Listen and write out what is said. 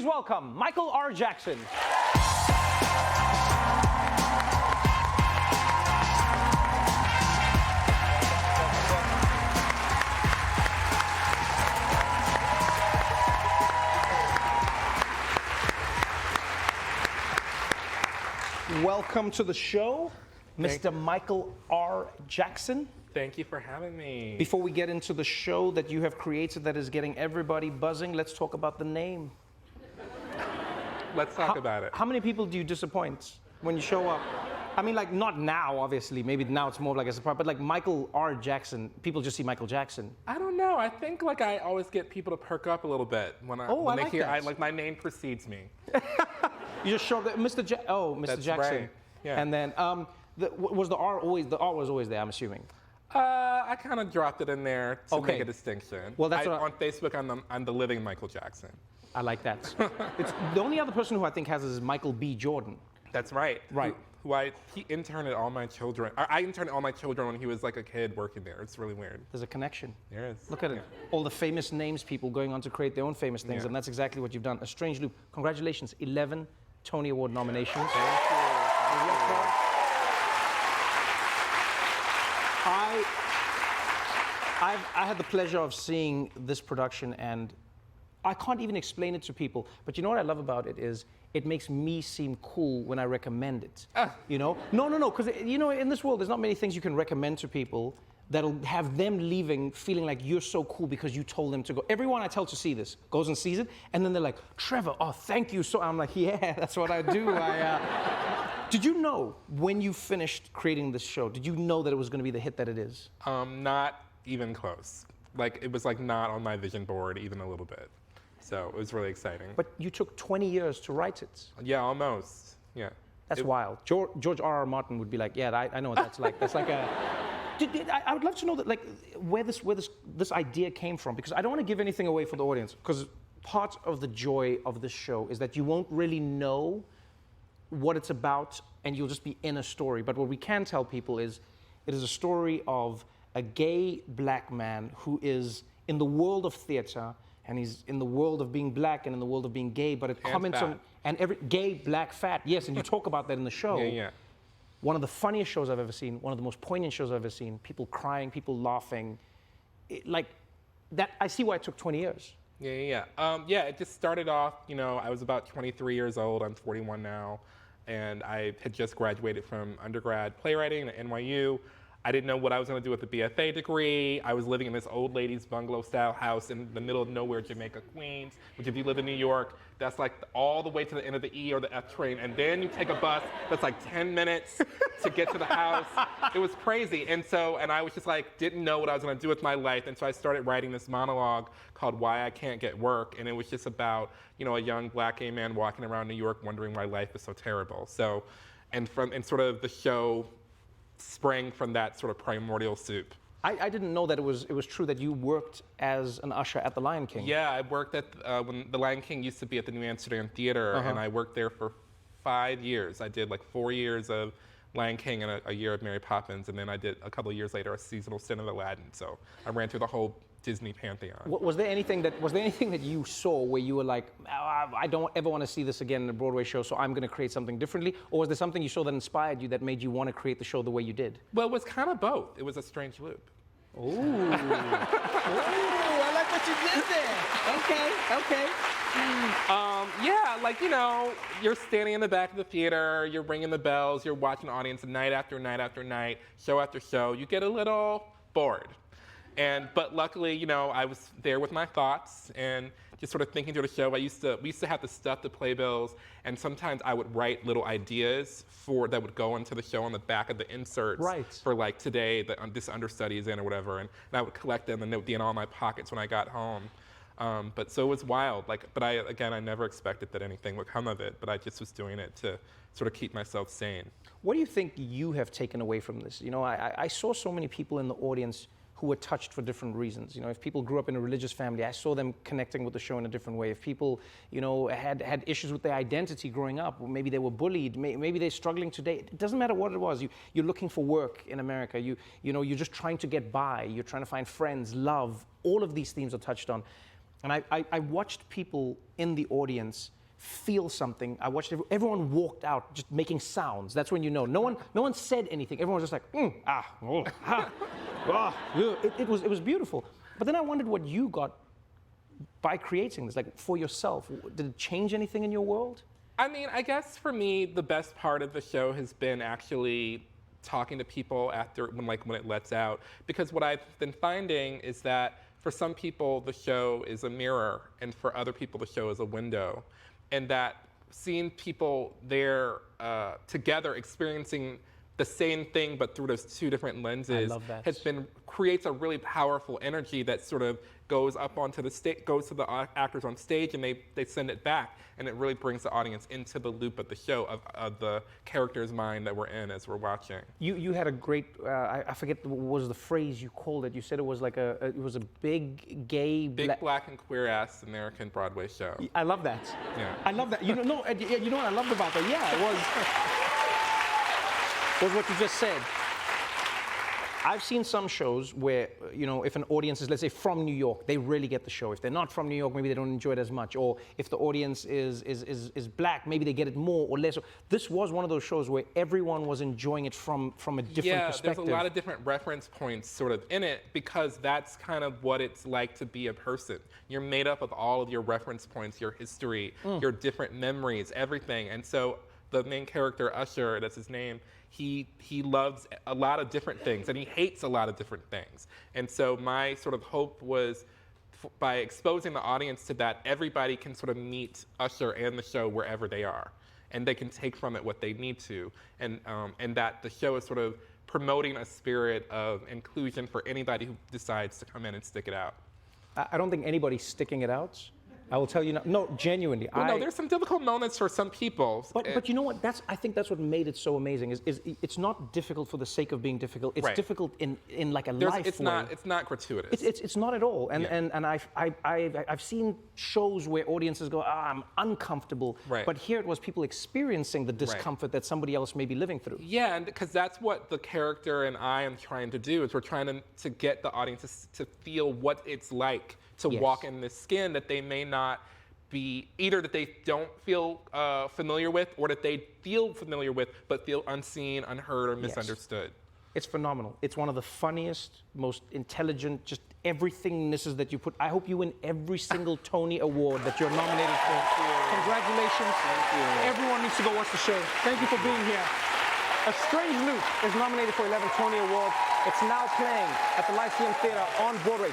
Please welcome Michael R. Jackson. Welcome to the show, Mr. Michael R. Jackson. Thank you for having me. Before we get into the show that you have created that is getting everybody buzzing, let's talk about the name. Let's talk about it. How many people do you disappoint when you show up? I mean, like, not now, obviously. Maybe now it's more like a surprise, but like Michael R. Jackson, people just see Michael Jackson. I don't know. I think like I always get people to perk up a little bit when they hear like my name precedes me. You just show up, Mr. Mr. That's Jackson. right. Yeah. And then was the R always? The R was always there, I'm assuming. I kind of dropped it in there to make a distinction. Well, that's on Facebook. I'm the living Michael Jackson. I like that. It's the only other person who I think has is Michael B. Jordan. That's right. Right. He interned at all my children. I interned at all my children when he was like a kid working there. It's really weird. There's a connection. There is. Look at it. All the famous names, people going on to create their own famous things, and that's exactly what you've done. A Strange Loop. Congratulations, 11 Tony Award nominations. Thank you. I had the pleasure of seeing this production, and I can't even explain it to people. But you know what I love about it is it makes me seem cool when I recommend it. You know? No, because you know, in this world, there's not many things you can recommend to people that'll have them leaving feeling like you're so cool because you told them to go. Everyone I tell to see this goes and sees it, and then they're like, Trevor, oh, thank you. So I'm like, yeah, that's what I do. Did you know when you finished creating this show, did you know that it was going to be the hit that it is? Not even close. Like, it was like not on my vision board even a little bit. So it was really exciting. But you took 20 years to write it. Yeah, almost. Yeah. That's wild. George R. R. Martin would be like, yeah, I know what that's like. That's like a. I would love to know that, like, where this idea came from, because I don't want to give anything away for the audience, because part of the joy of this show is that you won't really know what it's about, and you'll just be in a story. But what we can tell people is it is a story of a gay black man who is in the world of theater, and he's in the world of being black and in the world of being gay, but it comments on, and every gay, black, fat, yes, and you talk about that in the show. Yeah. One of the funniest shows I've ever seen, one of the most poignant shows I've ever seen, people crying, people laughing. Like, that, I see why it took 20 years. Yeah. It just started off, you know, I was about 23 years old, I'm 41 now, and I had just graduated from undergrad playwriting at NYU. I didn't know what I was going to do with a BFA degree. I was living in this old lady's bungalow-style house in the middle of nowhere, Jamaica, Queens, which if you live in New York, that's like all the way to the end of the E or the F train, and then you take a bus that's like 10 minutes to get to the house. It was crazy, and I was just like, didn't know what I was going to do with my life, and so I started writing this monologue called Why I Can't Get Work, and it was just about, you know, a young black gay man walking around New York wondering why life is so terrible. So, and sort of the show sprang from that sort of primordial soup. I didn't know that it was true that you worked as an usher at the Lion King. Yeah, I worked at, when the Lion King used to be at the New Amsterdam Theater, and I worked there for 5 years. I did like 4 years of Lion King and a year of Mary Poppins, and then I did a couple of years later a seasonal stint of Aladdin. So I ran through the whole Disney pantheon. Was there anything that you saw where you were like, I don't ever want to see this again in a Broadway show, so I'm going to create something differently? Or was there something you saw that inspired you that made you want to create the show the way you did? Well, it was kind of both. It was a strange loop. Ooh. Ooh, I like what you did there. Okay. Yeah, like, you know, you're standing in the back of the theater, you're ringing the bells, you're watching the audience night after night after night, show after show. You get a little bored. But luckily, you know, I was there with my thoughts and just sort of thinking through the show. We used to have to stuff the playbills, and sometimes I would write little ideas that would go into the show on the back of the inserts for like today, this understudy is in or whatever, and I would collect them and they would be in all my pockets when I got home. But so it was wild. But I never expected that anything would come of it, but I just was doing it to sort of keep myself sane. What do you think you have taken away from this? You know, I saw so many people in the audience who were touched for different reasons. You know, if people grew up in a religious family, I saw them connecting with the show in a different way. If people, you know, had issues with their identity growing up, or maybe they were bullied, maybe they're struggling today. It doesn't matter what it was. You're looking for work in America. You know, you're just trying to get by. You're trying to find friends, love. All of these themes are touched on. And I watched people in the audience feel something. I watched everyone walked out just making sounds. That's when you know. No one said anything. Everyone was just like, oh, ha, ah. It was beautiful. But then I wondered what you got by creating this, like for yourself. Did it change anything in your world? I mean, I guess for me, the best part of the show has been actually talking to people after, when it lets out. Because what I've been finding is that for some people, the show is a mirror, and for other people, the show is a window. And that seeing people there together experiencing the same thing but through those two different lenses creates a really powerful energy that sort of goes up onto the stage, goes to the actors on stage, and they send it back, and it really brings the audience into the loop of the show, of the character's mind that we're in as we're watching. You had a great, I forget what was the phrase you called it. You said it was like it was a big gay black and queer ass American Broadway show. I love that. Yeah. I love that. You know what I loved about that? Yeah, it was what you just said. I've seen some shows where, if an audience is, let's say, from New York, they really get the show. If they're not from New York, maybe they don't enjoy it as much. Or if the audience is black, maybe they get it more or less. This was one of those shows where everyone was enjoying it from a different perspective. There's a lot of different reference points sort of in it, because that's kind of what it's like to be a person. You're made up of all of your reference points, your history, your different memories, everything. And so the main character, Usher, that's his name, he loves a lot of different things, and he hates a lot of different things. And so my sort of hope was, by exposing the audience to that, everybody can sort of meet Usher and the show wherever they are, and they can take from it what they need to, and that the show is sort of promoting a spirit of inclusion for anybody who decides to come in and stick it out. I don't think anybody's sticking it out. I will tell you now. No, genuinely. Well, no, there's some difficult moments for some people. But you know what? I think that's what made it so amazing. Is it's not difficult for the sake of being difficult. It's difficult in like a life way. It's not gratuitous. It's not at all. And I've seen shows where audiences go, I'm uncomfortable. Right. But here it was people experiencing the discomfort that somebody else may be living through. Yeah, and because that's what the character and I am trying to do, is we're trying to get the audience to feel what it's like to walk in this skin that they may not be, either that they don't feel familiar with, or that they feel familiar with but feel unseen, unheard, or misunderstood. It's phenomenal. It's one of the funniest, most intelligent, just everythingnesses that you put. I hope you win every single Tony Award that you're nominated for. Congratulations. Thank you. Everyone needs to go watch the show. Thank you for being here. A Strange Loop is nominated for 11 Tony Awards. It's now playing at the Lyceum Theatre on Broadway.